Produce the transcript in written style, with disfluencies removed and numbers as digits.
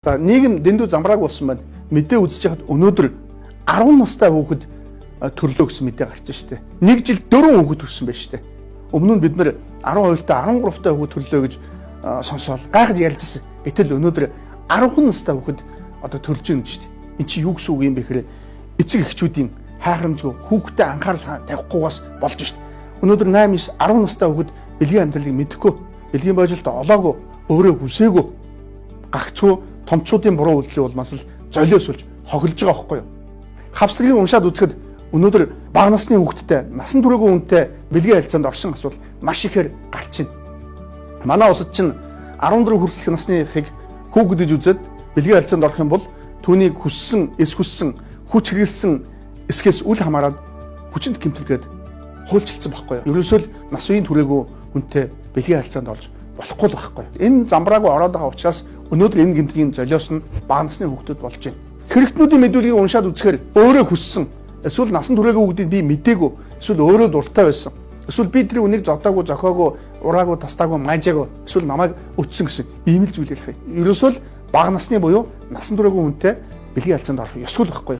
Нийгэм дэндүү замбрааг болсон байна. Мэдээ үзэж хахад өнөөдөр 10 настай хүүхэд төрлөө гэсэн мэдээ гарч штэ. 1 жил 4 хүүхэд төрсөн байж штэ. Өмнө нь бид нэр 12-тай 13-тай хүүхэд төрлөө гэж сонсоод гайхаж ярьжсэн. Гэтэл өнөөдөр 10 настай хүүхэд одоо төрж байна штэ. Энд чи юу гэсэн үг юм бэ гэхээр эцэг эхчүүдийн хайхрамжгүй хүүхдэд анхаарал тавихгүйгаас болж штэ. Өнөөдөр 8-9 10 настай хүүхэд бэлгийн амьдралыг мэдэхгүй, бэлгийн боожлолд олоогүй, өөрөө хүсээгүй, гагцгүй томцуудын буруу үйлдэл бол маш л золиосулж хоглож байгаа байхгүй юу? Хавслагийг уншаад үзэхэд өнөөдөр бага насны хүүхэдтэй насан туршаагүй хүнтэй бэлгийн харилцаанд оршин асуудал маш ихээр гарч байна. Манай улсад чинь 14 хүртэлх насныхыг хүүхдэж үзээд бэлгийн харилцаанд орох юм бол түүнийг хүссэн, эс хүссэн, хүч хэрэгэлсэн эсхээс үл хамааран хүчинд гэмтэлгээд хуульчилсан байхгүй юу? Ерөөсөө л нас үеийн түрээгүй хүнтэй бэлгийн харилцаанд орж болохгүй л байхгүй. Энэ замбраагүй ороод байгаа учраас өнөөдөр энэ гэмтлийн золиос нь бага насны хүүхдүүд болж байна. Хэрэгтнүүдийн мэдүүлгийг уншаад үзэхээр өөрөө хүссэн, эсвэл насан туршаагүй хүүхдийг би мэдээгүй, эсвэл өөрөө дуртай байсан. Эсвэл би тэр үнийг зодоогүй, зохиогүй, ураагүй, тастаагүй, маажаагүй, эсвэл намайг өтсөн гэсэн ийм л зүйл ярих юм. Ерөөсөө л бага насны буюу насан туршаагүй хүнтэй бэлгийн харилцаанд орох ёсгүй л байхгүй.